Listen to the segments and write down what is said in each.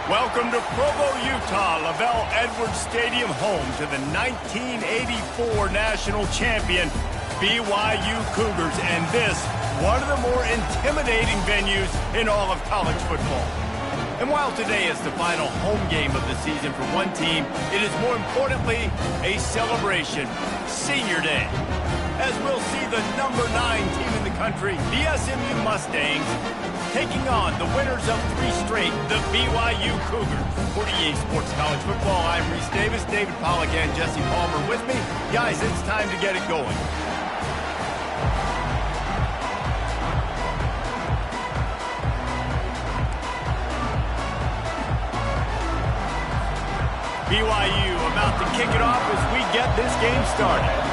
Welcome to Provo, Utah, Lavelle Edwards Stadium, home to the 1984 national champion BYU Cougars, and this, one of the more intimidating venues in all of college football. And while today is the final home game of the season for one team, it is more importantly a celebration, Senior Day, as we'll see the number 9 team in the country, the SMU Mustangs, taking on the winners of 3 straight, the BYU Cougars. For EA Sports College Football, I'm Reese Davis, David Pollack, and Jesse Palmer with me. Guys, it's time to get it going. BYU about to kick it off as we get this game started.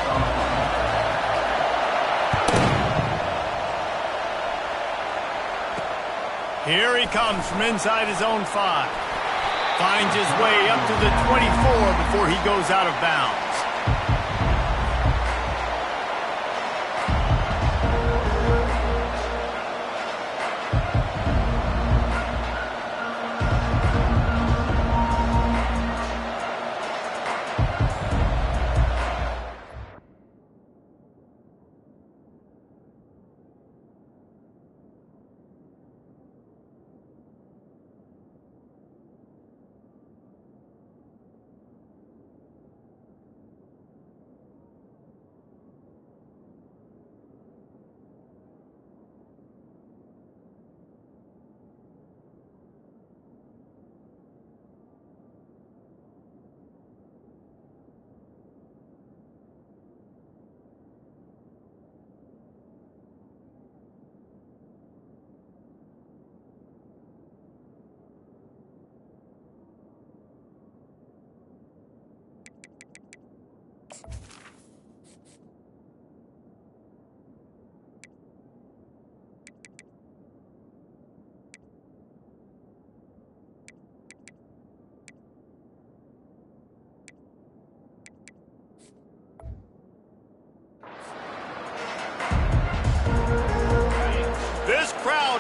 Here he comes from inside his own 5. Finds his way up to the 24 before he goes out of bounds.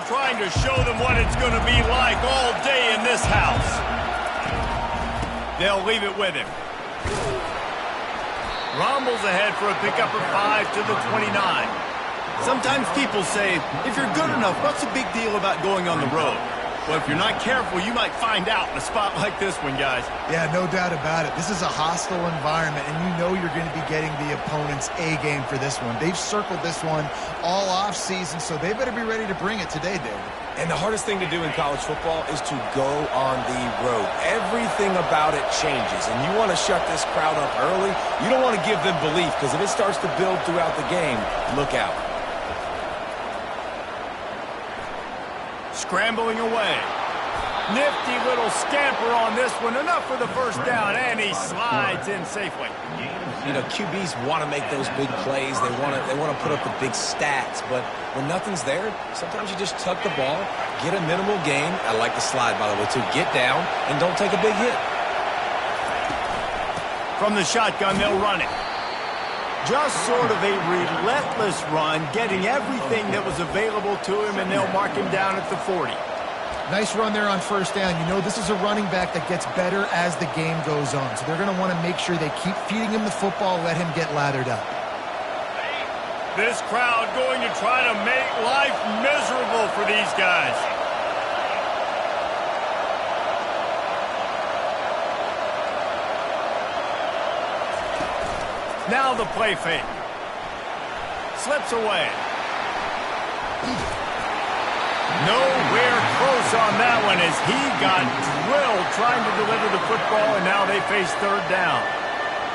Trying to show them what it's going to be like all day in this house. They'll leave it with him. Rumbles ahead for a pickup of 5 to the 29. Sometimes people say, if you're good enough, what's the big deal about going on the road? Well, if you're not careful, you might find out in a spot like this one, guys. Yeah, no doubt about it. This is a hostile environment, and you know you're going to be getting the opponent's A game for this one. They've circled this one all off season, so they better be ready to bring it today, David. And the hardest thing to do in college football is to go on the road. Everything about it changes, and you want to shut this crowd up early. You don't want to give them belief, because if it starts to build throughout the game, look out. Scrambling away. Nifty little scamper on this one. Enough for the first down, and he slides in safely. You know, QBs want to make those big plays. They want to put up the big stats, but when nothing's there, sometimes you just tuck the ball, get a minimal gain. I like the slide, by the way, too. Get down and don't take a big hit. From the shotgun, they'll run it. Just sort of a relentless run, getting everything that was available to him, and they'll mark him down at the 40. Nice run there on first down. You know, this is a running back that gets better as the game goes on. So they're going to want to make sure they keep feeding him the football, let him get lathered up. This crowd going to try to make life miserable for these guys. Now the play fake. Slips away. Nowhere close on that one as he got drilled trying to deliver the football, and now they face third down.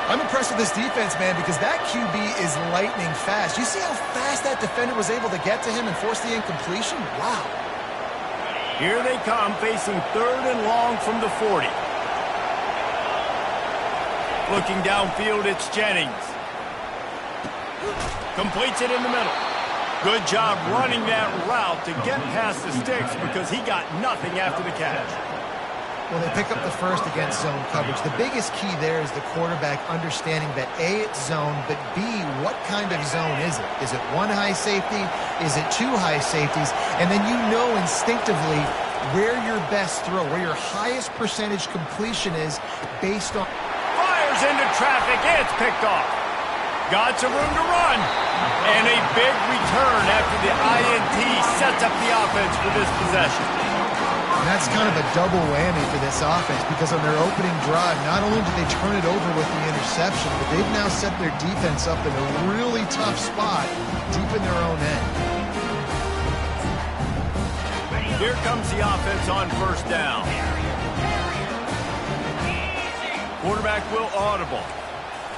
I'm impressed with this defense, man, because that QB is lightning fast. You see how fast that defender was able to get to him and force the incompletion? Wow. Here they come, facing third and long from the 40. Looking downfield, it's Jennings. Completes it in the middle. Good job running that route to get past the sticks because he got nothing after the catch. Well, they pick up the first against zone coverage. The biggest key there is the quarterback understanding that A, it's zone, but B, what kind of zone is it? Is it one high safety? Is it two high safeties? And then you know instinctively where your best throw, where your highest percentage completion is based on... Fires into traffic. It's picked off. Got some room to run. And a big return after the INT sets up the offense for this possession. And that's kind of a double whammy for this offense, because on their opening drive, not only did they turn it over with the interception, but they've now set their defense up in a really tough spot deep in their own end. Here comes the offense on first down. Quarterback will audible.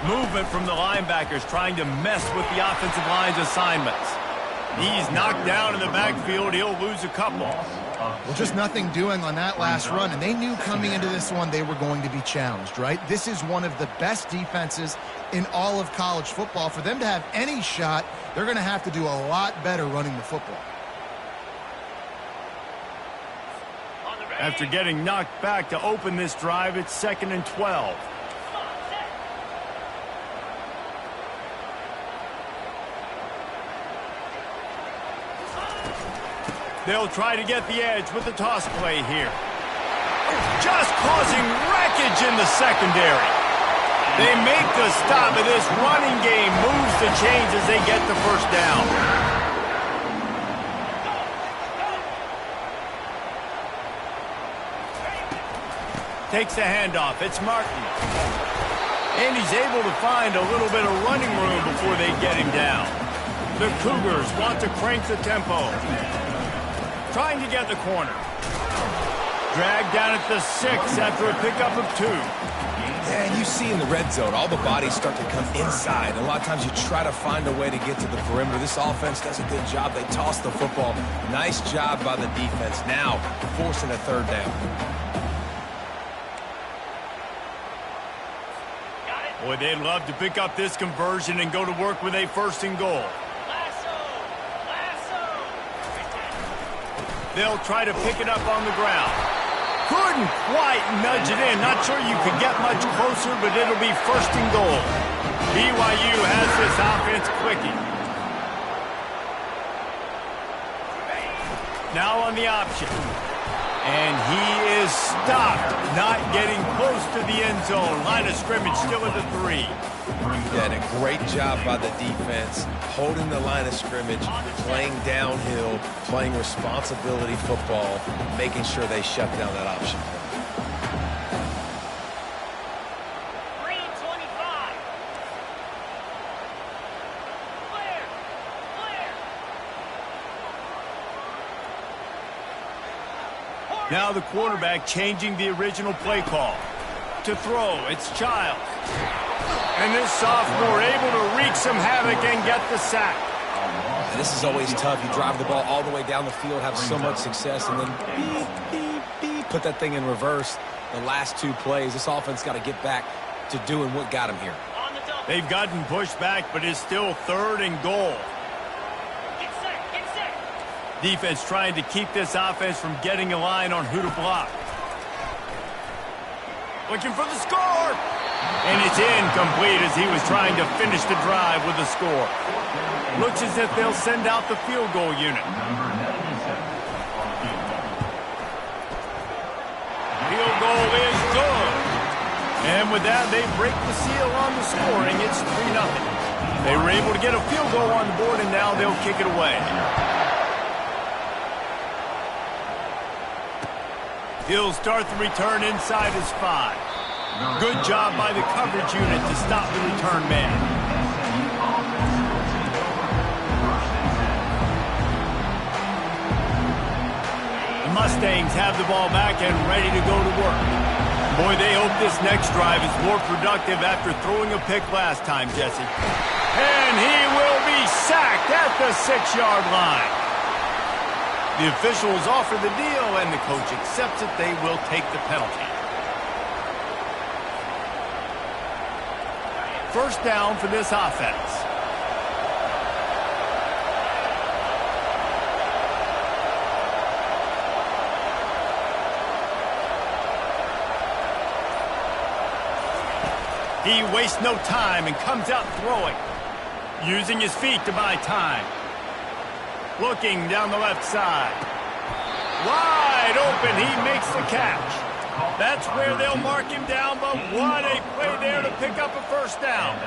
Movement from the linebackers trying to mess with the offensive line's assignments. He's knocked down in the backfield. He'll lose a couple. Well, just nothing doing on that last run, and they knew coming into this one they were going to be challenged, right? This is one of the best defenses in all of college football. For them to have any shot, they're going to have to do a lot better running the football. After getting knocked back to open this drive, it's 2nd and 12. They'll try to get the edge with the toss play here. Just causing wreckage in the secondary. They make the stop, and this running game moves the chains as they get the first down. Takes the handoff. It's Martin. And he's able to find a little bit of running room before they get him down. The Cougars want to crank the tempo. Trying to get the corner. Dragged down at the 6 after a pickup of 2. Yeah, and you see in the red zone, all the bodies start to come inside. A lot of times you try to find a way to get to the perimeter. This offense does a good job. They toss the football. Nice job by the defense. Now, forcing a third down. Boy, they'd love to pick up this conversion and go to work with a 1st and goal. They'll try to pick it up on the ground. Couldn't quite nudge it in. Not sure you could get much closer, but it'll be 1st and goal. BYU has this offense clicking. Now on the option. And he is stopped, not getting close to the end zone. Line of scrimmage still at the 3. Yeah, and a great job by the defense, holding the line of scrimmage, playing downhill, playing responsibility football, making sure they shut down that option. Green 25. Clear. Now the quarterback changing the original play call. To throw, it's Childs. And this sophomore able to wreak some havoc and get the sack. And this is always tough. You drive the ball all the way down the field, have so much success, and then beep, put that thing in reverse. The last 2 plays, this offense got to get back to doing what got them here. They've gotten pushed back, but it's still 3rd and goal. Get set. Defense trying to keep this offense from getting a line on who to block. Looking for the score. And it's incomplete as he was trying to finish the drive with a score. Looks as if they'll send out the field goal unit. Field goal is good. And with that, they break the seal on the scoring. It's 3-0. They were able to get a field goal on the board, and now they'll kick it away. He'll start the return inside his 5. Good job by the coverage unit to stop the return man. The Mustangs have the ball back and ready to go to work. Boy, they hope this next drive is more productive after throwing a pick last time, Jesse. And he will be sacked at the 6-yard line. The officials offer the deal, and the coach accepts it. They will take the penalty. 1st down for this offense. He wastes no time and comes out throwing, using his feet to buy time. Looking down the left side. Wide open, he makes the catch. That's where they'll mark him down, but what a play there to pick up a first down.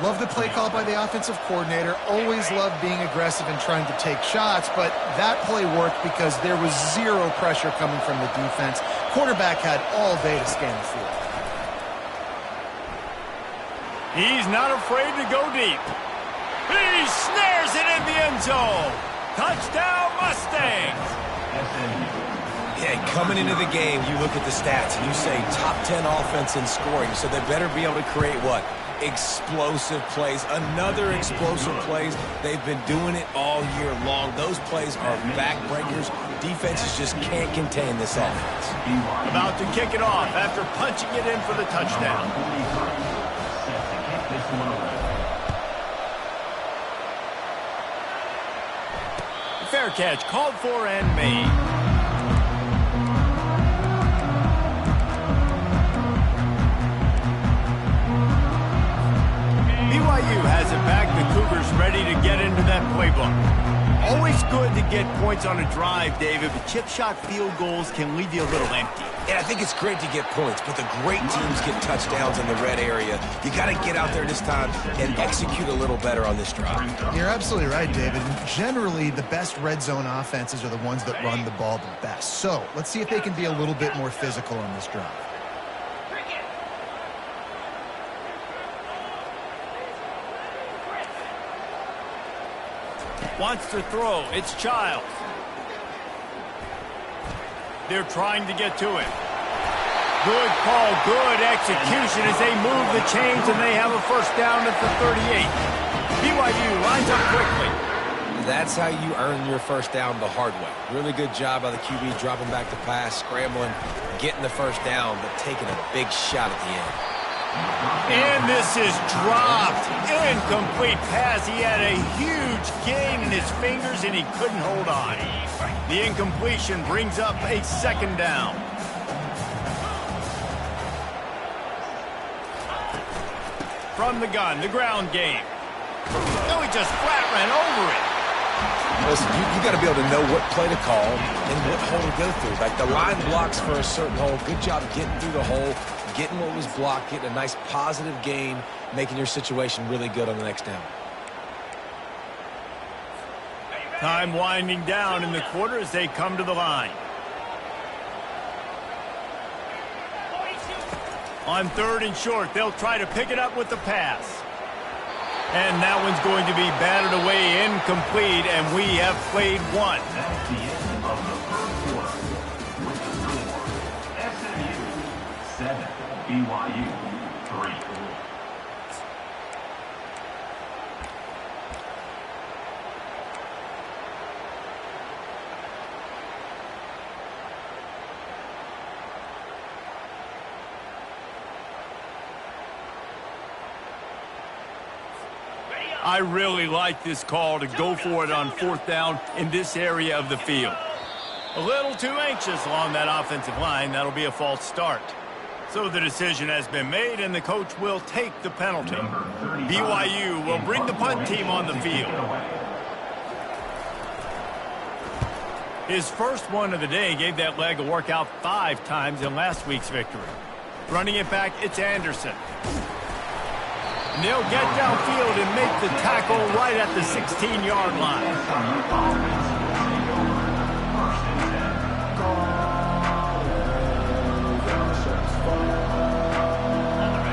Love the play call by the offensive coordinator. Always love being aggressive and trying to take shots, but that play worked because there was zero pressure coming from the defense. Quarterback had all day to scan the field. He's not afraid to go deep. He snares it in the end zone. Touchdown, Mustangs. Yeah, coming into the game, you look at the stats and you say top 10 offense in scoring, so they better be able to create what? Explosive plays. Another explosive plays. They've been doing it all year long. Those plays are backbreakers. Defenses just can't contain this offense. About to kick it off after punching it in for the touchdown. Fair catch called for and made. BYU has it back. The Cougars ready to get into that playbook. Always good to get points on a drive, David, but chip shot field goals can leave you a little empty. And I think it's great to get points, but the great teams get touchdowns in the red area. You got to get out there this time and execute a little better on this drive. You're absolutely right, David. Generally, the best red zone offenses are the ones that run the ball the best. So let's see if they can be a little bit more physical on this drive. Wants to throw. It's Childs. They're trying to get to it. Good call, good execution as they move the chains and they have a first down at the 38. BYU lines up quickly. That's how you earn your first down the hard way. Really good job by the QB dropping back the pass, scrambling, getting the first down, but taking a big shot at the end. And this is dropped. Incomplete pass. He had a huge gain in his fingers and he couldn't hold on. The incompletion brings up a second down. From the gun, the ground game. No, he just flat ran over it. Listen, you got to be able to know what play to call and what hole to go through. Like the line blocks for a certain hole. Good job getting through the hole, getting what was blocked, getting a nice positive gain, making your situation really good on the next down. Time winding down in the quarter as they come to the line. On third and short, they'll try to pick it up with the pass. And that one's going to be batted away, incomplete, and we have played one. That's the end of the first quarter. With the score, SMU 7, BYU 3. I really like this call to go for it on fourth down in this area of the field. A little too anxious along that offensive line. That'll be a false start. So the decision has been made, and the coach will take the penalty. BYU will bring the punt team on the field. His first one of the day gave that leg a workout 5 times in last week's victory. Running it back, it's Anderson. And they'll get downfield and make the tackle right at the 16-yard line.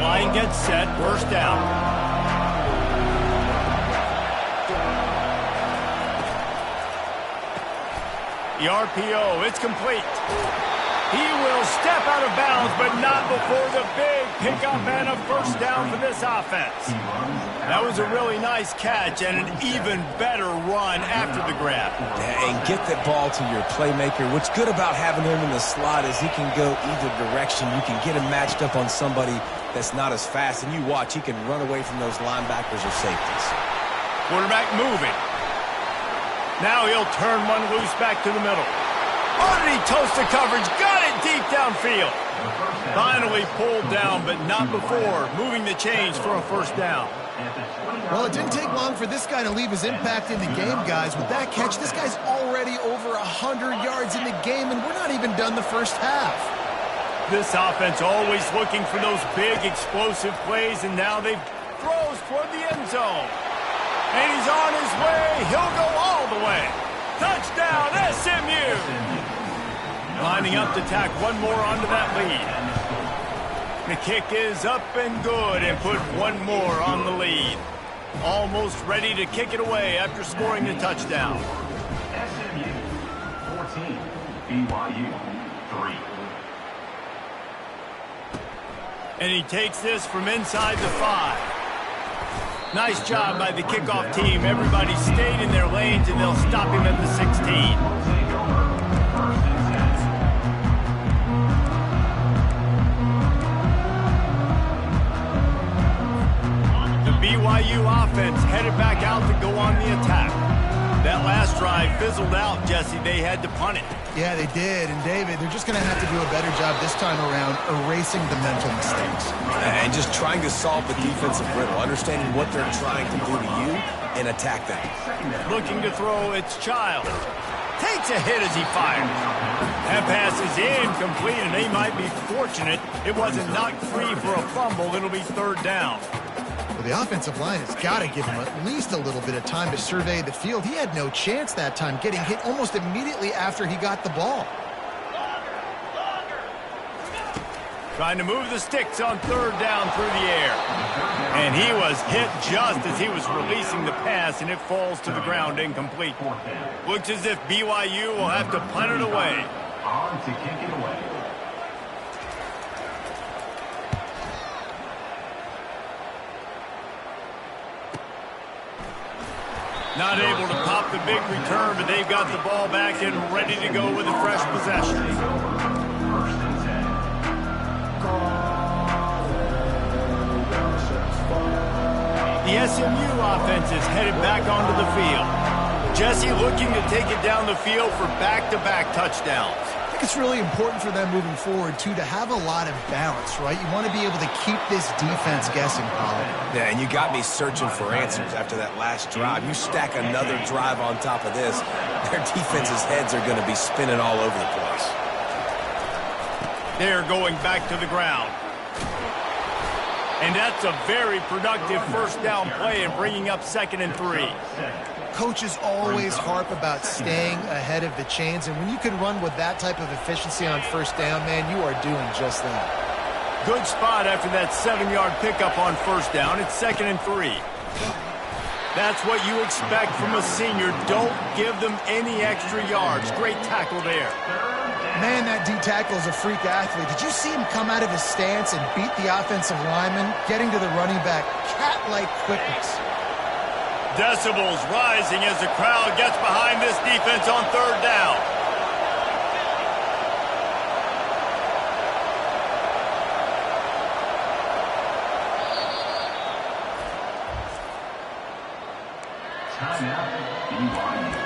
Line gets set, first down. The RPO, it's complete. He will step out of bounds, but not before the big pickup and a first down for this offense. That was a really nice catch and an even better run after the grab. Yeah, and get that ball to your playmaker. What's good about having him in the slot is he can go either direction. You can get him matched up on somebody that's not as fast, and you watch, he can run away from those linebackers or safeties. Quarterback moving. Now he'll turn one loose back to the middle. Oh, did he toast the coverage? Got it deep downfield. Finally pulled down, but not before moving the chains for a first down. Well, it didn't take long for this guy to leave his impact in the game, guys. With that catch, this guy's already over 100 yards in the game, and we're not even done the first half. This offense always looking for those big, explosive plays, and now they throws toward the end zone. And he's on his way. He'll go all the way. Touchdown, SMU! Lining up to tack one more onto that lead. The kick is up and good and put one more on the lead. Almost ready to kick it away after scoring the touchdown. SMU 14, BYU 3. And he takes this from inside the 5. Nice job by the kickoff team. Everybody stayed in their lanes, and they'll stop him at the 16. The BYU offense headed back out to go on the attack. That last drive fizzled out, Jesse. They had to punt it. Yeah, they did. And, David, they're just going to have to do a better job this time around erasing the mental mistakes. And just trying to solve the defensive riddle, understanding what they're trying to do to you and attack them. Looking to throw, it's Child. Takes a hit as he fires. That pass is incomplete, and they might be fortunate it wasn't knocked free for a fumble. It'll be third down. Well, the offensive line has got to give him at least a little bit of time to survey the field. He had no chance that time, getting hit almost immediately after he got the ball. Trying to move the sticks on third down through the air. And he was hit just as he was releasing the pass, and it falls to the ground incomplete. Looks as if BYU will have to punt it away. On to kick it away. Not able to pop the big return, but they've got the ball back and ready to go with a fresh possession. First and 10. The SMU offense is headed back onto the field. Jesse looking to take it down the field for back-to-back touchdowns. I think it's really important for them moving forward, too, to have a lot of balance, right? You want to be able to keep this defense guessing, Pollard. Yeah, and you got me searching for answers after that last drive. You stack another drive on top of this, their defense's heads are going to be spinning all over the place. They're going back to the ground. And that's a very productive first down play and bringing up 2nd and 3. Coaches always harp about staying ahead of the chains, and when you can run with that type of efficiency on first down, man, you are doing just that. Good spot after that 7-yard pickup on first down. It's 2nd and 3. That's what you expect from a senior. Don't give them any extra yards. Great tackle there. Man, that D-tackle is a freak athlete. Did you see him come out of his stance and beat the offensive lineman, getting to the running back? Cat-like quickness. Decibels rising as the crowd gets behind this defense on third down. Timeout, BYU.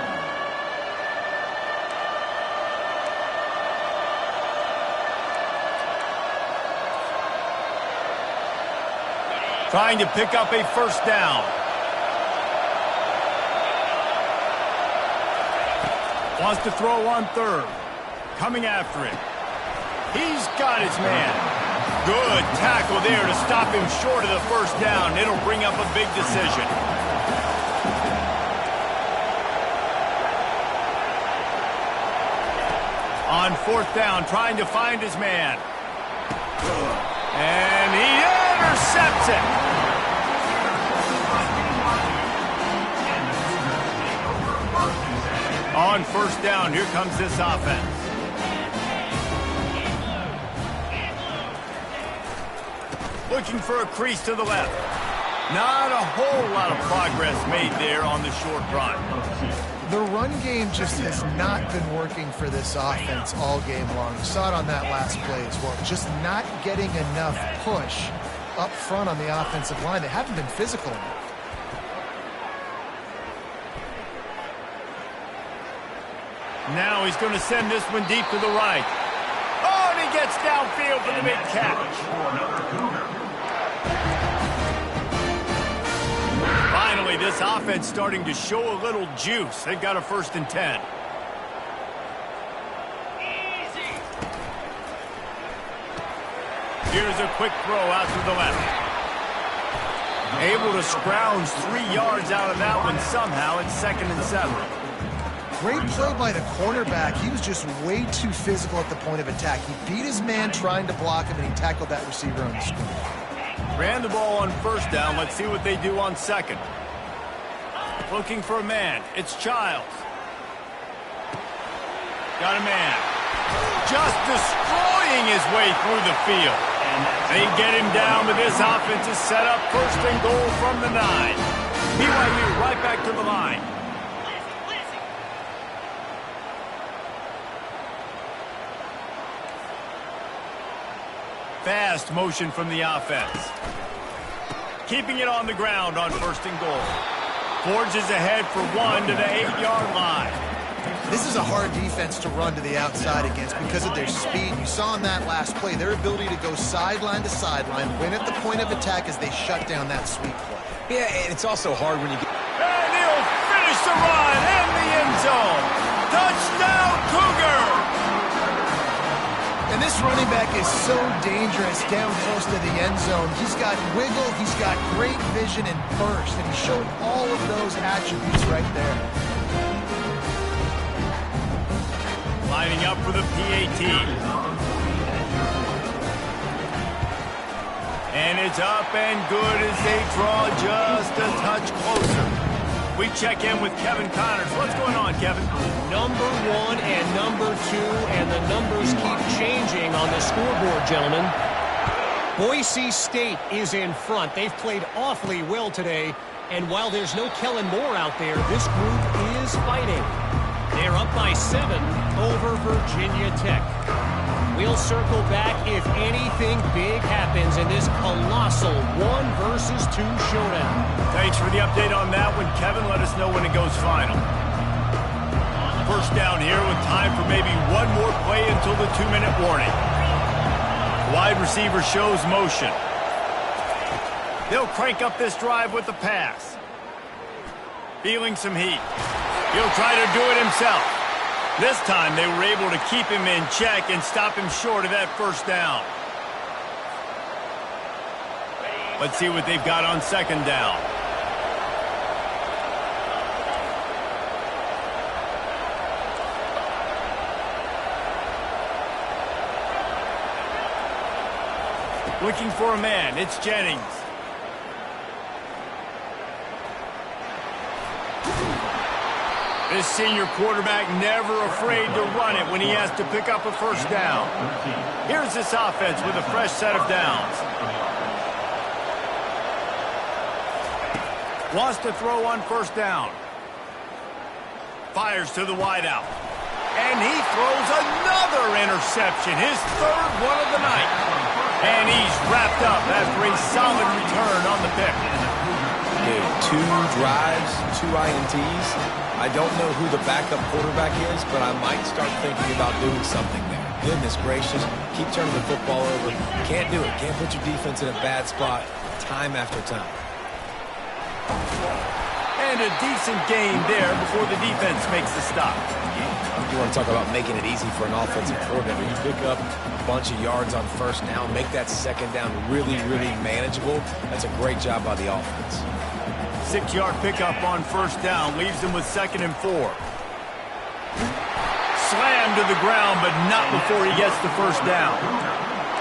Trying to pick up a first down. Wants to throw on third. Coming after it. He's got his man. Good tackle there to stop him short of the first down. It'll bring up a big decision. On fourth down, trying to find his man. And he intercepts it. On first down, here comes this offense. Looking for a crease to the left. Not a whole lot of progress made there on the short run. The run game just has not been working for this offense all game long. You saw it on that last play as well. Just not getting enough push up front on the offensive line. They haven't been physical enough. Now he's going to send this one deep to the right. Oh, and he gets downfield for the big catch. Finally, this offense starting to show a little juice. They've got a 1st and 10. Easy. Here's a quick throw out to the left. Able to scrounge 3 yards out of that one somehow. It's 2nd and 7. Great play by the cornerback. He was just way too physical at the point of attack. He beat his man trying to block him, and he tackled that receiver on the screen. Ran the ball on 1st down. Let's see what they do on 2nd. Looking for a man. It's Childs. Got a man. Just destroying his way through the field. They get him down, but this offense is set up 1st and goal from the 9. BYU right back to the line. Fast motion from the offense. Keeping it on the ground on 1st and goal. Forges ahead for 1 to the 8-yard line. This is a hard defense to run to the outside against because of their speed. You saw in that last play their ability to go sideline to sideline, win at the point of attack as they shut down that sweep play. Yeah, and it's also hard when you get... And he'll finish the run in the end zone. Touchdown, Cougar! And this running back is so dangerous down close to the end zone. He's got wiggle, he's got great vision and burst, and he showed all of those attributes right there. Lining up for the PAT. And it's up and good as they draw just a touch closer. We check in with Kevin Connors. What's going on, Kevin? Number 1 and number 2, and the numbers keep changing on the scoreboard, gentlemen. Boise State is in front. They've played awfully well today, and while there's no Kellen Moore out there, this group is fighting. They're up by 7 over Virginia Tech. We'll circle back if anything big happens in this colossal 1 versus 2 showdown. Thanks for the update on that one, Kevin. Let us know when it goes final. 1st down here with time for maybe one more play until the 2-minute warning. Wide receiver shows motion. They'll crank up this drive with the pass. Feeling some heat. He'll try to do it himself. This time they were able to keep him in check and stop him short of that 1st down. Let's see what they've got on 2nd down. Looking for a man. It's Jennings. This senior quarterback never afraid to run it when he has to pick up a 1st down. Here's this offense with a fresh set of downs. Wants to throw on 1st down. Fires to the wideout. And he throws another interception, his 3rd one of the night. And he's wrapped up after a solid return on the pick. Dude, 2 drives, 2 INTs. I don't know who the backup quarterback is, but I might start thinking about doing something there. Goodness gracious, keep turning the football over. Can't do it. Can't put your defense in a bad spot time after time. And a decent gain there before the defense makes the stop. You want to talk about making it easy for an offensive coordinator. You pick up a bunch of yards on 1st down, make that 2nd down really, really manageable. That's a great job by the offense. 6-yard pickup on 1st down leaves him with 2nd and 4. Slammed to the ground, but not before he gets the 1st down.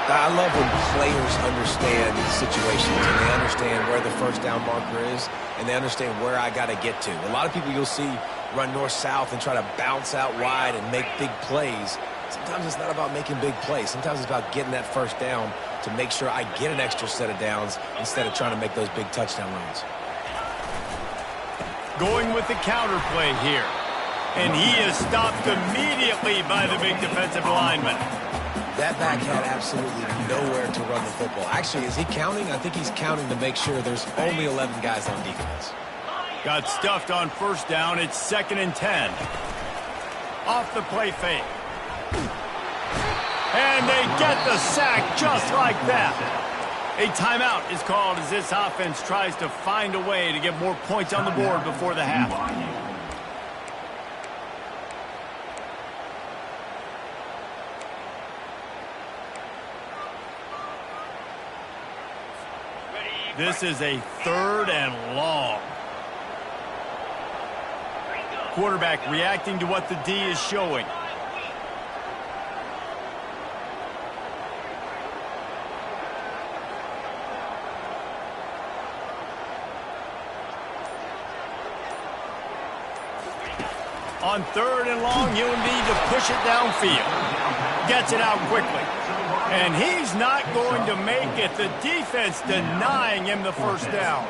I love when players understand situations and they understand where the 1st down marker is and they understand where I got to get to. A lot of people you'll see run north-south and try to bounce out wide and make big plays. Sometimes it's not about making big plays. Sometimes it's about getting that 1st down to make sure I get an extra set of downs instead of trying to make those big touchdown runs. Going with the counter play here. And he is stopped immediately by the big defensive lineman. That back had absolutely nowhere to run the football. Actually, is he counting? I think he's counting to make sure there's only 11 guys on defense. Got stuffed on 1st down. It's 2nd and 10. Off the play fake. And they get the sack just like that. A timeout is called as this offense tries to find a way to get more points on the board before the half. This is a 3rd and long. Quarterback reacting to what the D is showing. On 3rd and long, he'll need to push it downfield. Gets it out quickly. And he's not going to make it. The defense denying him the first down.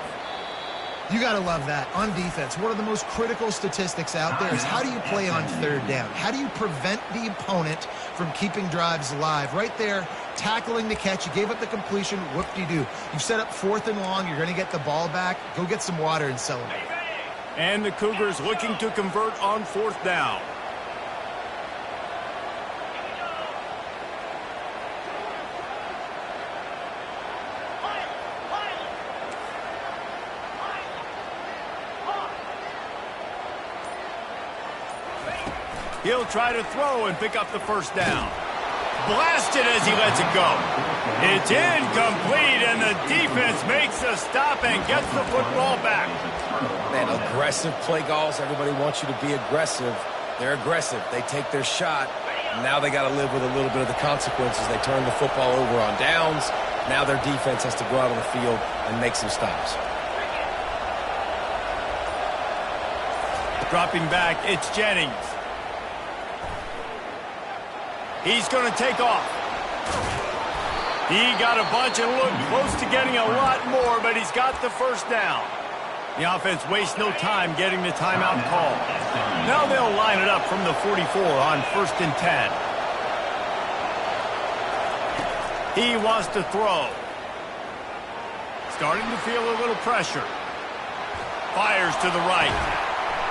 You got to love that. On defense, one of the most critical statistics out there is how do you play on 3rd down? How do you prevent the opponent from keeping drives alive? Right there, tackling the catch. You gave up the completion. Whoop-de-doo. You set up 4th and long. You're going to get the ball back. Go get some water and celebrate. And the Cougars looking to convert on 4th down. He'll try to throw and pick up the first down. Blasted as he lets it go. It's incomplete, and the defense makes a stop and gets the football back. Man, aggressive play calls. Everybody wants you to be aggressive. They're aggressive. They take their shot. Now they got to live with a little bit of the consequences. They turn the football over on downs. Now their defense has to go out on the field and make some stops. Dropping back, it's Jennings. He's going to take off. He got a bunch and looked close to getting a lot more, but he's got the first down. The offense wastes no time getting the timeout call. Now they'll line it up from the 44 on 1st and 10. He wants to throw. Starting to feel a little pressure. Fires to the right.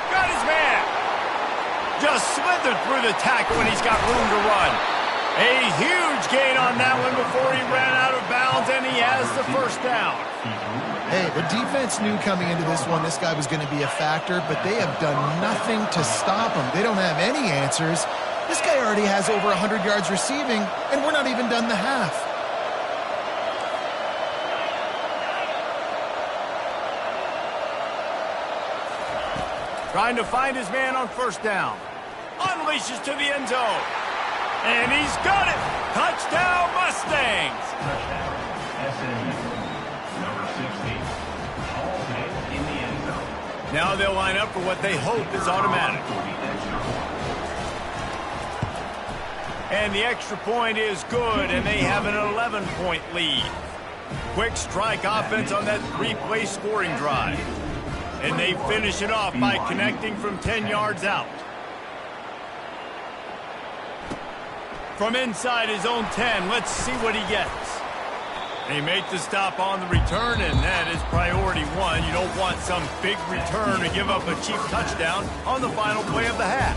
Got his man. Just slithered through the tackle and he's got room to run. A huge gain on that one before he ran out of bounds, and he has the first down. Hey, the defense knew coming into this one this guy was going to be a factor, but they have done nothing to stop him. They don't have any answers. This guy already has over 100 yards receiving, and we're not even done the half. Trying to find his man on first down. Unleashes to the end zone. And he's got it. Touchdown, Mustangs. Number 16. All in the end zone. Now they'll line up for what they hope is automatic. And the extra point is good, and they have an 11-point lead. Quick strike offense on that 3-play scoring drive. And they finish it off by connecting from 10 yards out. From inside his own 10, let's see what he gets. They make the stop on the return, and that is priority one. You don't want some big return to give up a cheap touchdown on the final play of the half.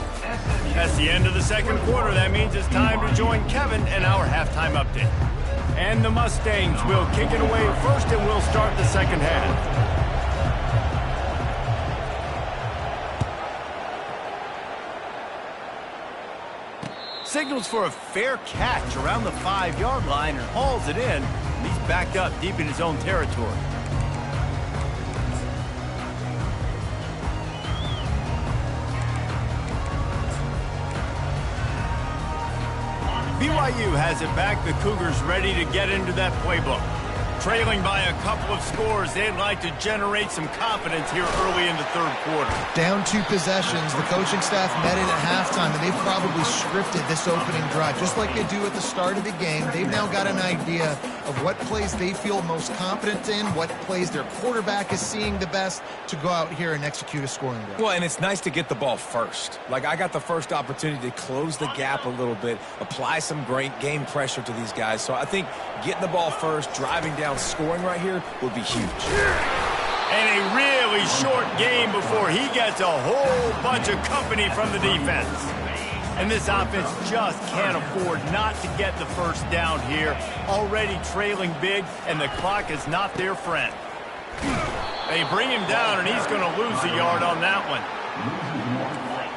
That's the end of the second quarter. That means it's time to join Kevin in our halftime update. And the Mustangs will kick it away first, and we'll start the second half. Signals for a fair catch around the 5-yard line and hauls it in. He's backed up deep in his own territory. BYU has it back. The Cougars ready to get into that playbook. Trailing by a couple of scores, they'd like to generate some confidence here early in the third quarter. Down 2 possessions, the coaching staff met in at halftime, and they've probably scripted this opening drive. Just like they do at the start of the game, they've now got an idea of what plays they feel most confident in, what plays their quarterback is seeing the best to go out here and execute a scoring drive. Well, and it's nice to get the ball first. Like, I got the first opportunity to close the gap a little bit, apply some great game pressure to these guys. So I think getting the ball first, driving down, scoring right here would be huge. And a really short game before he gets a whole bunch of company from the defense. And this offense just can't afford not to get the first down here. Already trailing big, and the clock is not their friend. They bring him down, and he's going to lose a yard on that one.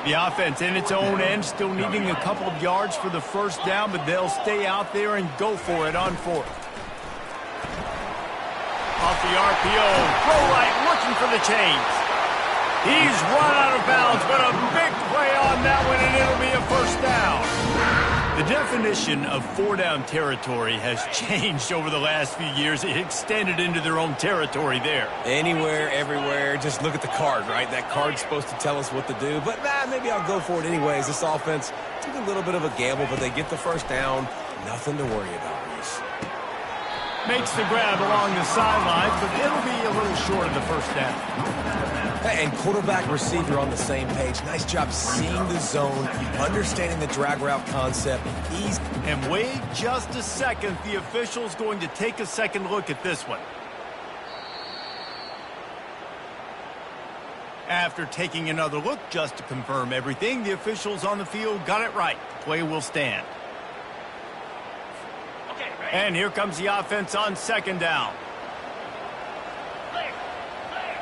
The offense in its own end still needing a couple of yards for the first down, but they'll stay out there and go for it on fourth. Off the RPO, throw right, looking for the chains. He's run out of bounds, but a big play on that one, and it'll be a first down. The definition of four-down territory has changed over the last few years. It extended into their own territory there. Anywhere, everywhere. Just look at the card, right? That card's supposed to tell us what to do. But, maybe I'll go for it anyways. This offense took a little bit of a gamble, but they get the first down. Nothing to worry about, Reese. Makes the grab along the sidelines, but it'll be a little short of the first down. And quarterback receiver on the same page. Nice job seeing the zone, understanding the drag route concept. And wait just a second. The official's going to take a second look at this one. After taking another look just to confirm everything, the officials on the field got it right. The play will stand. Okay, ready? And here comes the offense on second down. Clear. Clear.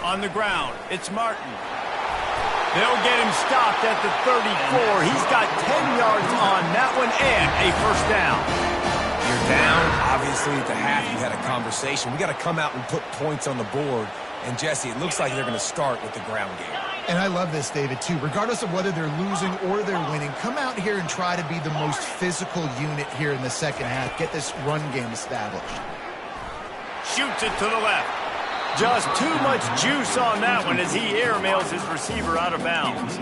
On the ground, it's Martin. They'll get him stopped at the 34. He's got 10 yards on that one and a first down. You're down. Obviously, at the half, you had a conversation. We got to come out and put points on the board. And, Jesse, it looks like they're going to start with the ground game. And I love this, David, too. Regardless of whether they're losing or they're winning, come out here and try to be the most physical unit here in the second half. Get this run game established. Shoots it to the left. Just too much juice on that one as he airmails his receiver out of bounds.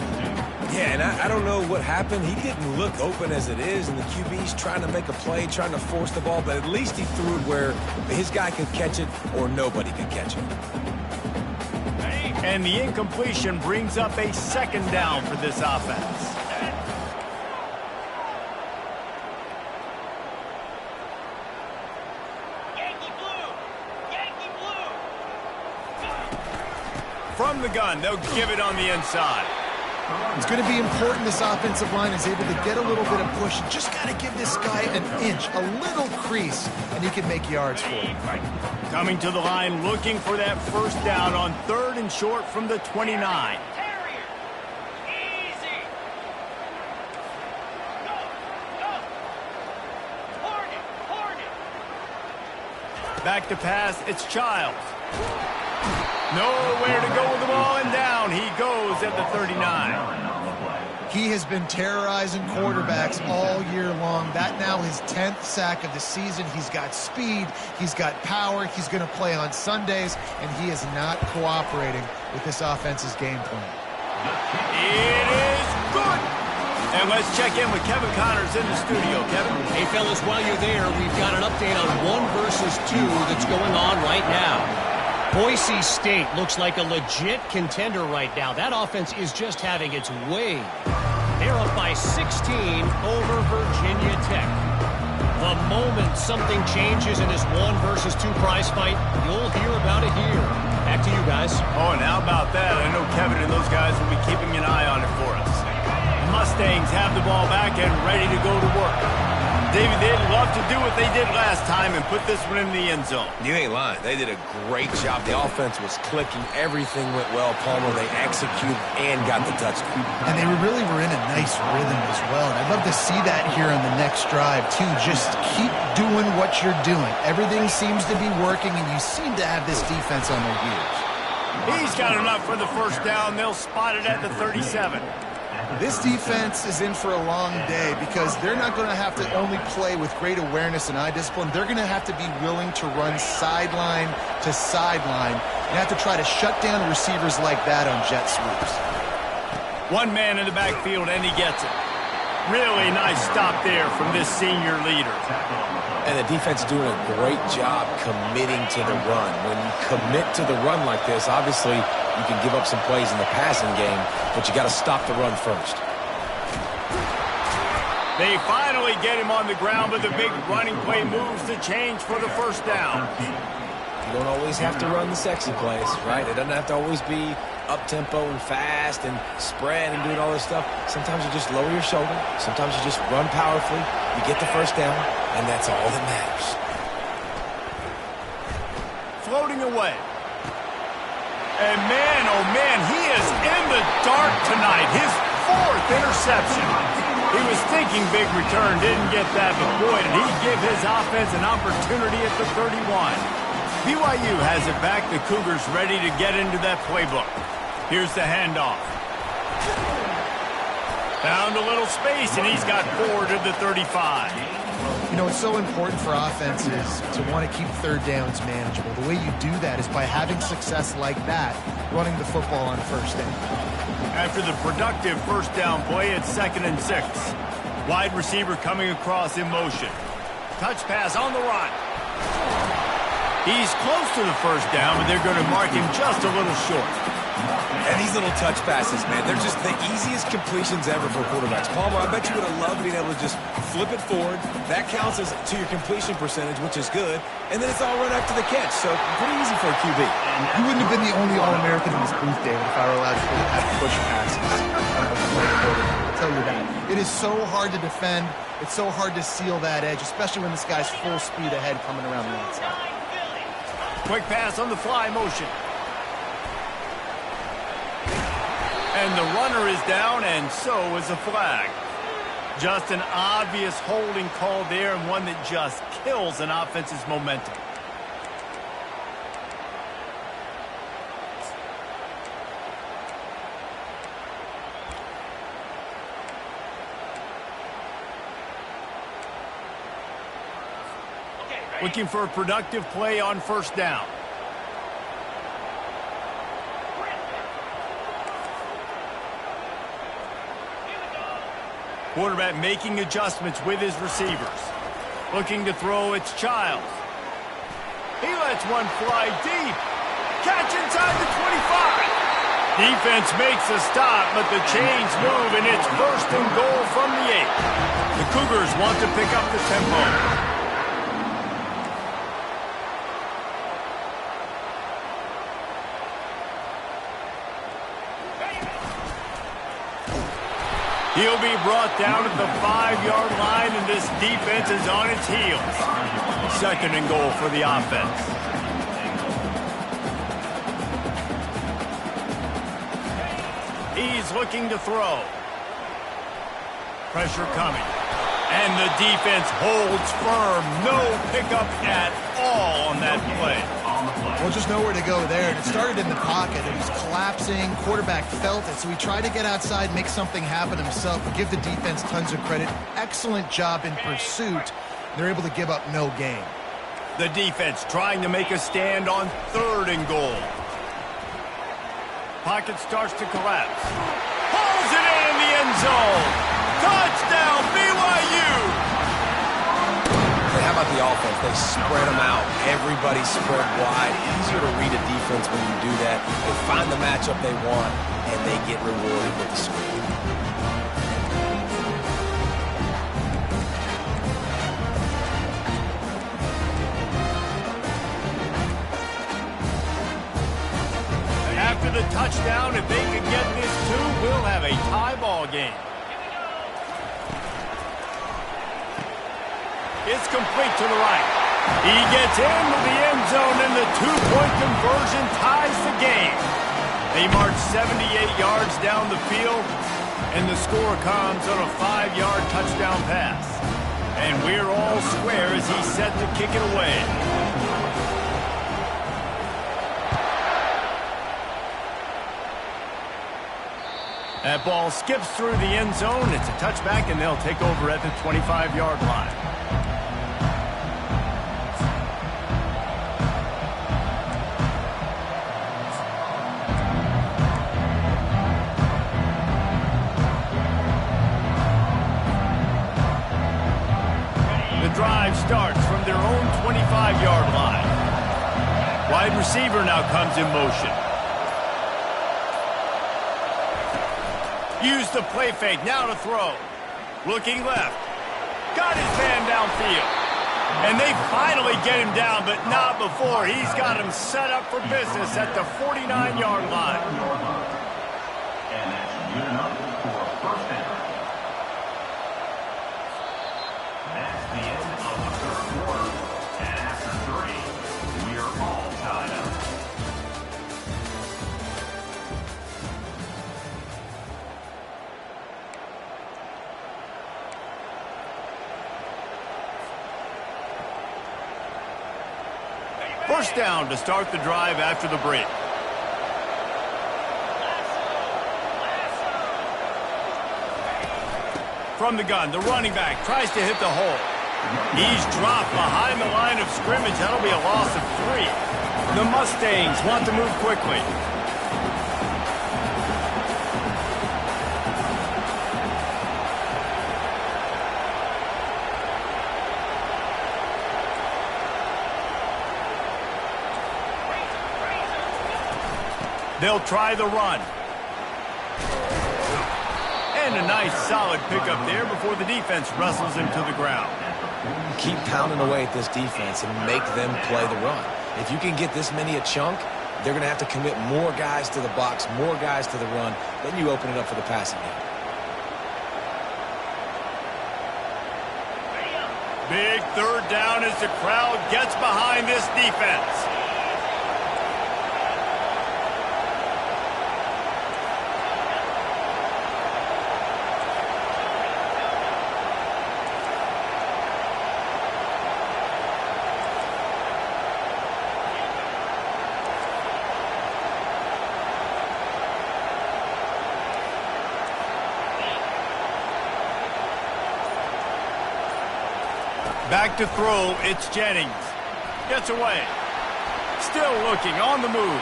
Yeah, and I don't know what happened. He didn't look open as it is, and the QB's trying to make a play, trying to force the ball, but at least he threw it where his guy could catch it or nobody could catch it. And the incompletion brings up a second down for this offense. Yankee blue. Yankee blue. From the gun, they'll give it on the inside. It's going to be important this offensive line is able to get a little bit of push. You just got to give this guy an inch, a little crease, and he can make yards for you. Coming to the line, looking for that first down on third and short from the 29. Terrier. Easy. Go. Go. Hornet. Back to pass, it's Childs. Nowhere to go with the ball, and down he goes at the 39. He has been terrorizing quarterbacks all year long. That now his 10th sack of the season. He's got speed. He's got power. He's going to play on Sundays, and he is not cooperating with this offense's game plan. It is good. And let's check in with Kevin Connors in the studio. Kevin? Hey, fellas, while you're there, we've got an update on 1 versus 2 that's going on right now. Boise State looks like a legit contender right now. That offense is just having its way. They're up by 16 over Virginia Tech. The moment something changes in this 1 versus 2 prize fight, you'll hear about it here. Back to you guys. Oh, and how about that? I know Kevin and those guys will be keeping an eye on it for us. The Mustangs have the ball back and ready to go to work. David, they'd love to do what they did last time and put this one in the end zone. You ain't lying. They did a great job. The offense was clicking. Everything went well. Palmer, they executed and got the touchdown. And they really were in a nice rhythm as well. And I'd love to see that here on the next drive, too. Just keep doing what you're doing. Everything seems to be working, and you seem to have this defense on their heels. He's got enough for the first down. They'll spot it at the 37. This defense is in for a long day because they're not going to have to only play with great awareness and eye discipline. They're going to have to be willing to run sideline to sideline and have to try to shut down receivers like that on jet sweeps. One man in the backfield, and he gets it. Really nice stop there from this senior leader. And the defense doing a great job committing to the run. When you commit to the run like this, obviously you can give up some plays in the passing game, but you got to stop the run first. They finally get him on the ground, but the big running play moves the change for the first down. You don't always have to run the sexy plays, right? It doesn't have to always be up-tempo and fast and spread and doing all this stuff. Sometimes you just lower your shoulder. Sometimes you just run powerfully. You get the first down, and that's all that matters. Floating away. And man, oh man, he is in the dark tonight. His 4th interception. He was thinking big return, didn't get that, but boy, did he give his offense an opportunity at the 31. BYU has it back. The Cougars ready to get into that playbook. Here's the handoff. Found a little space, and he's got 4 to the 35. You know, it's so important for offenses to want to keep third downs manageable. The way you do that is by having success like that, running the football on first down. After the productive first down play, it's 2nd and 6. Wide receiver coming across in motion. Touch pass on the run. He's close to the first down, but they're going to mark him just a little short. And these little touch passes, man, they're just the easiest completions ever for quarterbacks. Palmer, I bet you would have loved being able to just flip it forward. That counts as to your completion percentage, which is good. And then it's all run after the catch, so pretty easy for a QB. You wouldn't have been the only All-American in this booth, David, if I were allowed to have push passes. I'll tell you that. It is so hard to defend. It's so hard to seal that edge, especially when this guy's full speed ahead coming around the outside. Quick pass on the fly motion. And the runner is down, and so is a flag. Just an obvious holding call there, and one that just kills an offense's momentum. Looking for a productive play on first down. Quarterback making adjustments with his receivers. Looking to throw, it's Childs. He lets one fly deep. Catch inside the 25. Defense makes a stop, but the chains move, and it's 1st and goal from the 8. The Cougars want to pick up the tempo. He'll be brought down at the 5-yard line, and this defense is on its heels. 2nd and goal for the offense. He's looking to throw. Pressure coming. And the defense holds firm. No pickup at all on that play. Well, just nowhere to go there. And it started in the pocket. It was collapsing. Quarterback felt it, so he tried to get outside, make something happen himself. But give the defense tons of credit. Excellent job in pursuit. They're able to give up no gain. The defense trying to make a stand on 3rd and goal. Pocket starts to collapse. Pulls it in the end zone. Touchdown, BYU! How about the offense? They spread them out. Everybody spread wide. Easier to read a defense when you do that. They find the matchup they want, and they get rewarded with the screen. After the touchdown, if they can get this 2, we'll have a tie ball game. It's complete to the right. He gets into the end zone, and the 2-point conversion ties the game. They march 78 yards down the field, and the score comes on a 5-yard touchdown pass. And we're all square as he's set to kick it away. That ball skips through the end zone. It's a touchback, and they'll take over at the 25-yard line. Drive starts from their own 25-yard line. Wide receiver now comes in motion. Use the play fake, now to throw. Looking left. Got his man downfield. And they finally get him down, but not before. He's got him set up for business at the 49-yard line. And that's good enough for a first down. That's the end of the third quarter. And after 3, we are all tied up. First down to start the drive after the break. From the gun, the running back tries to hit the hole. He's dropped behind the line of scrimmage. That'll be a loss of 3. The Mustangs want to move quickly. They'll try the run. And a nice solid pickup there before the defense wrestles him to the ground. Keep pounding away at this defense and make them play the run. If you can get this many a chunk, they're going to have to commit more guys to the box, more guys to the run. Then you open it up for the passing game. Big third down as the crowd gets behind this defense. Back to throw, it's Jennings. Gets away. Still looking, on the move.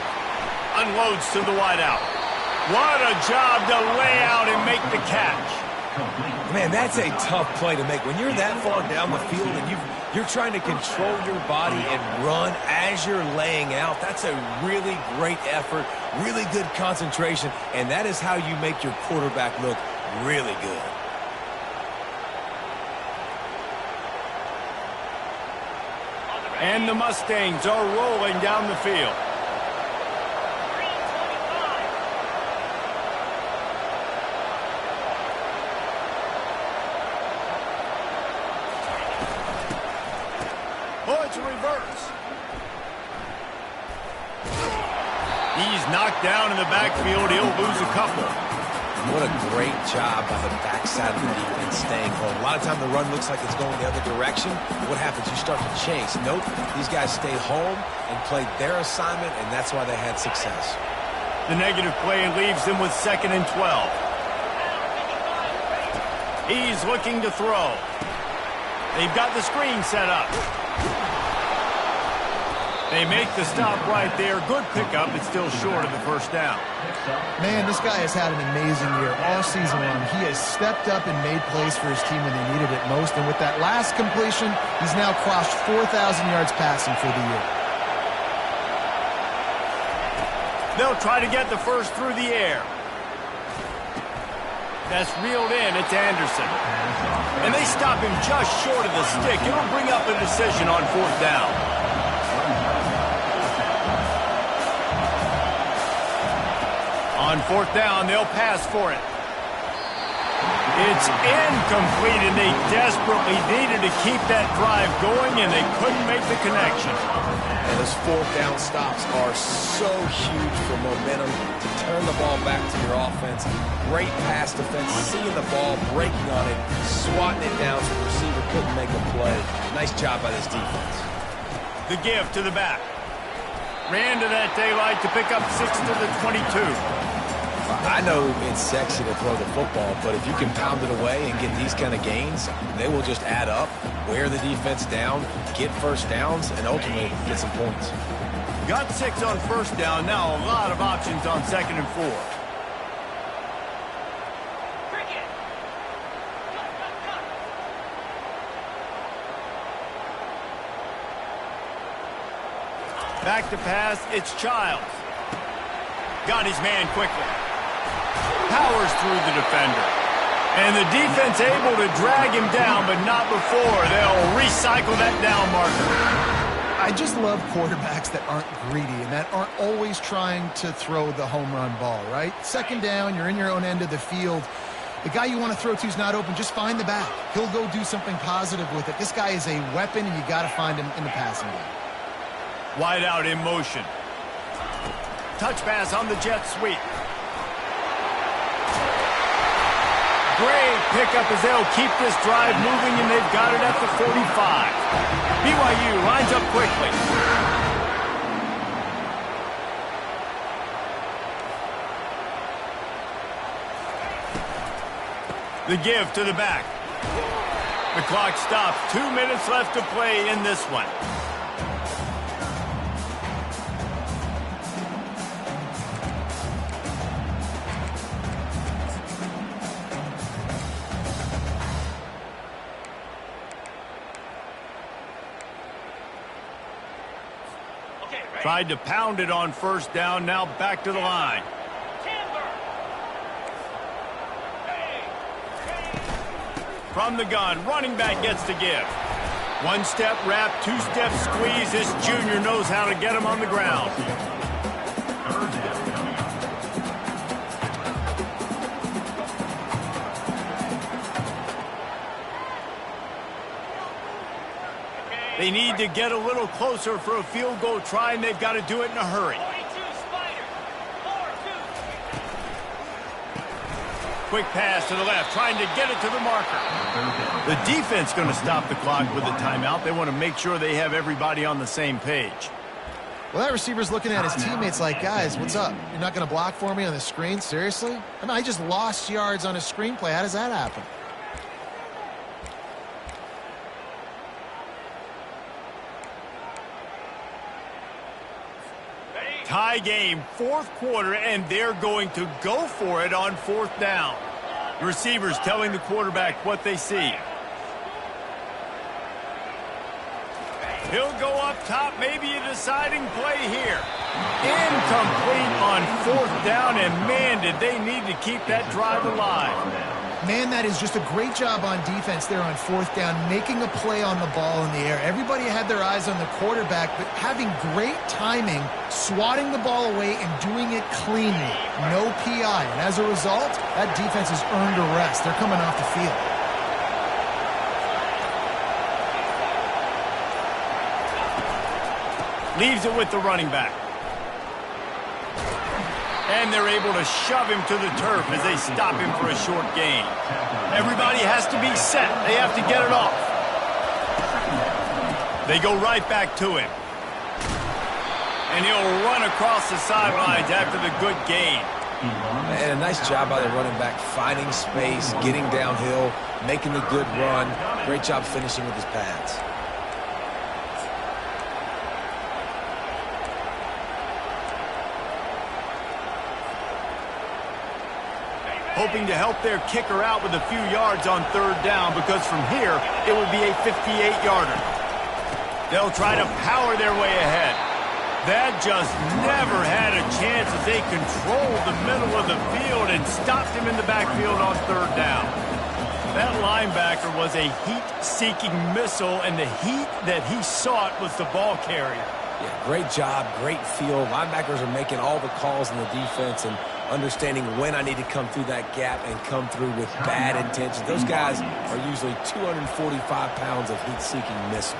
Unloads to the wideout. What a job to lay out and make the catch. Man, that's a tough play to make. When you're that far down the field and you're trying to control your body and run as you're laying out, that's a really great effort, really good concentration, and that is how you make your quarterback look really good. And the Mustangs are rolling down the field. Oh, it's a reverse. He's knocked down in the backfield. He'll lose a couple. What a great job by the backside of the defense staying home. A lot of time the run looks like it's going the other direction. What happens? You start to chase. Nope. These guys stayed home and played their assignment, and that's why they had success. The negative play leaves them with 2nd and 12. He's looking to throw. They've got the screen set up. They make the stop right there. Good pickup. It's still short of the first down. Man, this guy has had an amazing year all season long. He has stepped up and made plays for his team when they needed it most. And with that last completion, he's now crossed 4,000 yards passing for the year. They'll try to get the first through the air. That's reeled in. It's Anderson. And they stop him just short of the stick. It'll bring up a decision on 4th down. On 4th down, they'll pass for it. It's incomplete, and they desperately needed to keep that drive going, and they couldn't make the connection. And those 4th down stops are so huge for momentum to turn the ball back to your offense. Great pass defense, seeing the ball, breaking on it, swatting it down so the receiver couldn't make a play. Nice job by this defense. The give to the back. Ran to that daylight to pick up 6 to the 22. I know it's sexy to throw the football, but if you can pound it away and get these kind of gains, they will just add up, wear the defense down, get first downs, and ultimately get some points. Got 6 on 1st down. Now a lot of options on 2nd and 4. Cricket. Back to pass, it's Childs. Got his man quickly. Powers through the defender. And the defense able to drag him down, but not before. They'll recycle that down marker. I just love quarterbacks that aren't greedy and that aren't always trying to throw the home run ball, right? Second down, you're in your own end of the field. The guy you want to throw to is not open. Just find the back. He'll go do something positive with it. This guy is a weapon, and you got to find him in the passing game. Wide out in motion. Touch pass on the jet sweep. Great pickup as they'll keep this drive moving, and they've got it at the 45. BYU lines up quickly. The give to the back. The clock stops. 2 minutes left to play in this one. Tried to pound it on first down, now back to the line. From the gun, running back gets to give. One step wrap, two step squeeze. This junior knows how to get him on the ground. They need to get a little closer for a field goal try, and they've got to do it in a hurry. Quick pass to the left, trying to get it to the marker. The defense going to stop the clock with a timeout. They want to make sure they have everybody on the same page. Well, that receiver's looking at his teammates like, guys, what's up? You're not going to block for me on the screen? Seriously? I mean, I just lost yards on a screenplay. How does that happen? Tie game, fourth quarter, and they're going to go for it on fourth down. The receivers telling the quarterback what they see. He'll go up top, maybe a deciding play here. Incomplete on fourth down, and man, did they need to keep that drive alive. Man, that is just a great job on defense there on fourth down, making a play on the ball in the air. Everybody had their eyes on the quarterback, but having great timing, swatting the ball away, and doing it cleanly. No PI. And as a result, that defense has earned a rest. They're coming off the field. Leaves it with the running back. And they're able to shove him to the turf as they stop him for a short gain. Everybody has to be set. They have to get it off. They go right back to him. And he'll run across the sidelines after the good gain. And a nice job by the running back, finding space, getting downhill, making a good run. Great job finishing with his pads. Hoping to help their kicker out with a few yards on third down, because from here, it will be a 58-yarder. They'll try to power their way ahead. That just never had a chance as they controlled the middle of the field and stopped him in the backfield on third down. That linebacker was a heat-seeking missile, and the heat that he sought was the ball carrier. Yeah, great job, great feel. Linebackers are making all the calls in the defense and understanding when I need to come through that gap and come through with bad intentions. Those guys are usually 245 pounds of heat-seeking missile.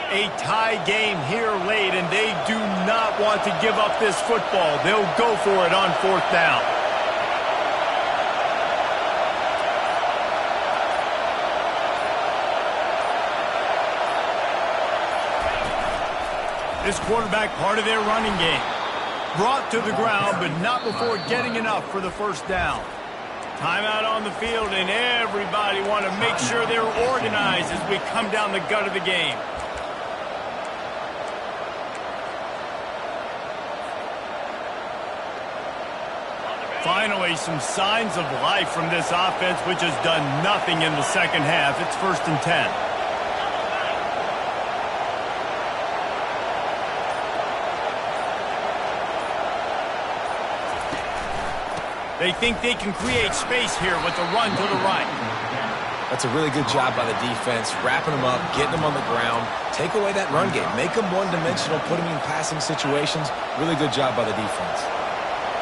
A tie game here late, and they do not want to give up this football. They'll go for it on fourth down. This quarterback part of their running game. Brought to the ground, but not before getting enough for the first down. Timeout on the field, and everybody want to make sure they're organized as we come down the gut of the game. Finally, some signs of life from this offense, which has done nothing in the second half. It's 1st and 10. They think they can create space here with the run to the right. That's a really good job by the defense, wrapping them up, getting them on the ground. Take away that run game. Make them one-dimensional, put them in passing situations. Really good job by the defense.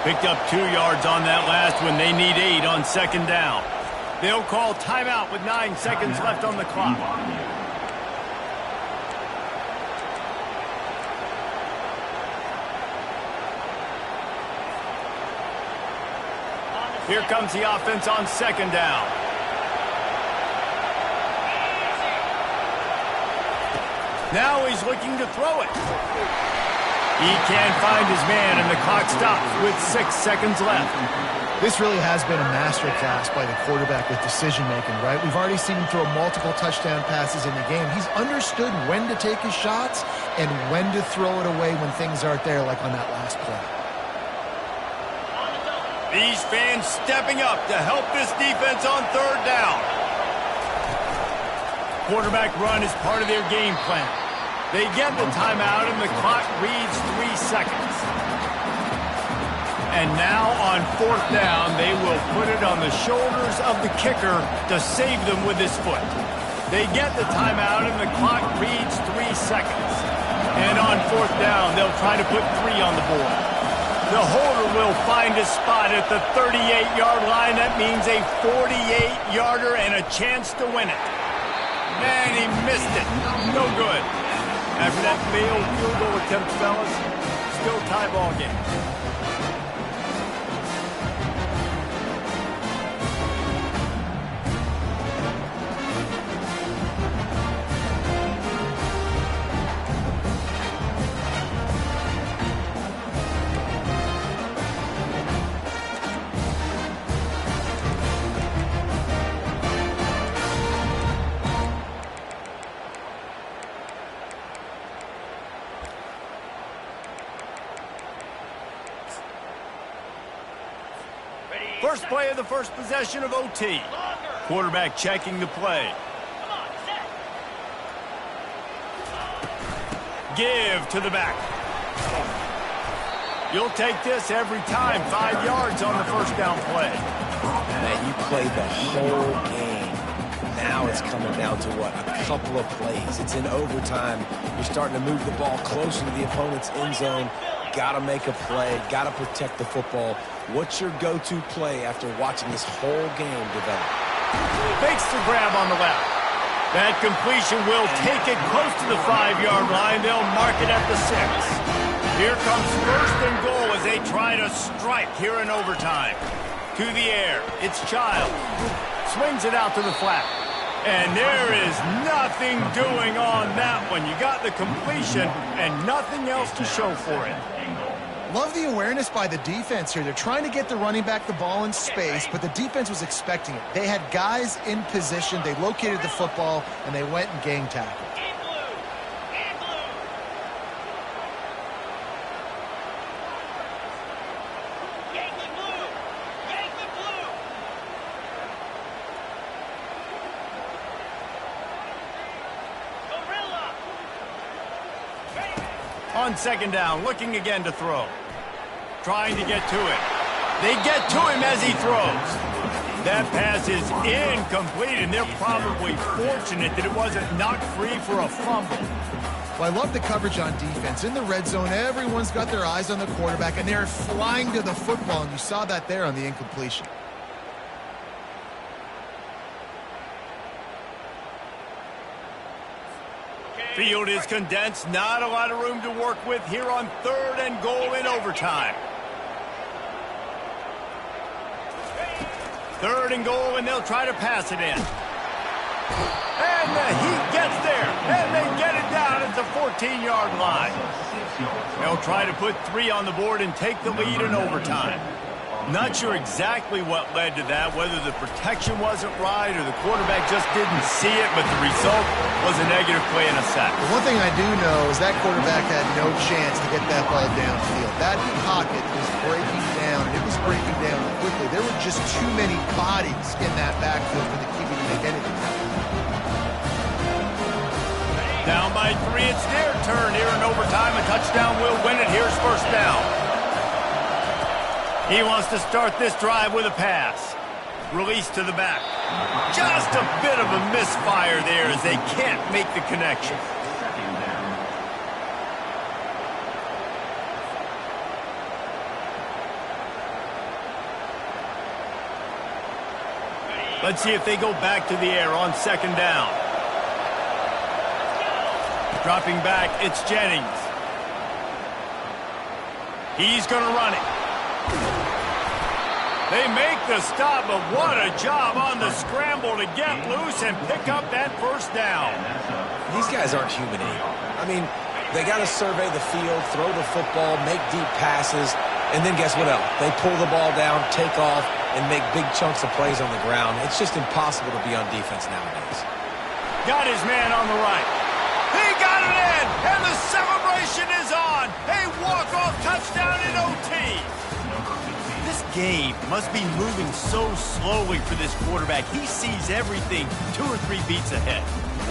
Picked up 2 yards on that last one. They need 8 on second down. They'll call timeout with 9 seconds left on the clock. Here comes the offense on second down. Now he's looking to throw it. He can't find his man, and the clock stops with 6 seconds left. This really has been a masterclass by the quarterback with decision-making, right? We've already seen him throw multiple touchdown passes in the game. He's understood when to take his shots and when to throw it away when things aren't there, like on that last play. These fans stepping up to help this defense on third down. Quarterback run is part of their game plan. They get the timeout, and the clock reads 3 seconds. And now on fourth down, they will put it on the shoulders of the kicker to save them with his foot. They get the timeout, and the clock reads 3 seconds. And on fourth down, they'll try to put 3 on the board. The holder will find a spot at the 38-yard line. That means a 48-yarder and a chance to win it. Man, he missed it. No good. After that failed field goal attempt, fellas, still tie ball game. First play of the first possession of OT. Quarterback checking the play. Give to the back. You'll take this every time. 5 yards on the first down play. Man, you played the whole game. Now it's coming down to what? A couple of plays. It's in overtime. You're starting to move the ball closer to the opponent's end zone. Got to make a play. Got to protect the football. What's your go-to play after watching this whole game develop? Fakes the grab on the left. That completion will take it close to the 5-yard line. They'll mark it at the 6. Here comes first and goal as they try to strike here in overtime. To the air. It's Child. Swings it out to the flat. And there is nothing doing on that one. You got the completion and nothing else to show for it. Love the awareness by the defense here. They're trying to get the running back the ball in space, but the defense was expecting it. They had guys in position. They located the football, and they went and gang tackled. On second down, looking again to throw. Trying to get to it. They get to him as he throws. That pass is incomplete, and they're probably fortunate that it wasn't knocked free for a fumble. Well, I love the coverage on defense. In the red zone, everyone's got their eyes on the quarterback, and they're flying to the football, and you saw that there on the incompletion. Field is condensed. Not a lot of room to work with here on third and goal in overtime. Third and goal, and they'll try to pass it in. And the Heat gets there, and they get it down at the 14-yard line. They'll try to put 3 on the board and take the lead in overtime. Not sure exactly what led to that, whether the protection wasn't right or the quarterback just didn't see it, but the result was a negative play and a sack. The one thing I do know is that quarterback had no chance to get that ball downfield. That pocket was breaking down, and it was breaking down quickly. There were just too many bodies in that backfield for the keeper to make anything happen. Down by 3, it's their turn here in overtime. A touchdown will win it. Here's first down. He wants to start this drive with a pass. Release to the back. Just a bit of a misfire there as they can't make the connection. Second down. Let's see if they go back to the air on second down. Dropping back, it's Jennings. He's going to run it. They make the stop, but what a job on the scramble to get loose and pick up that first down. These guys aren't human anymore. I mean, they got to survey the field, throw the football, make deep passes, and then guess what else? They pull the ball down, take off, and make big chunks of plays on the ground. It's just impossible to be on defense nowadays. Got his man on the right. He got it in, and the celebration is on. A walk-off touchdown in OT. This game must be moving so slowly for this quarterback. He sees everything 2 or 3 beats ahead.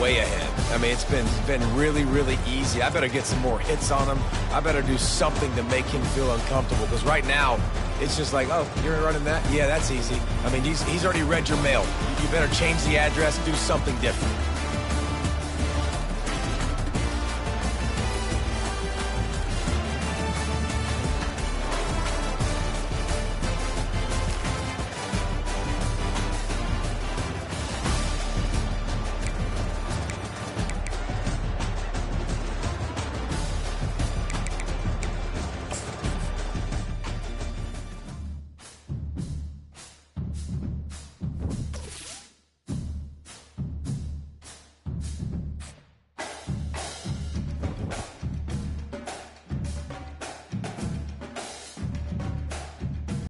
Way ahead. I mean, it's been really, really easy. I better get some more hits on him. I better do something to make him feel uncomfortable, because right now, it's just like, oh, you're running that? Yeah, that's easy. I mean, he's already read your mail. You better change the address, do something different.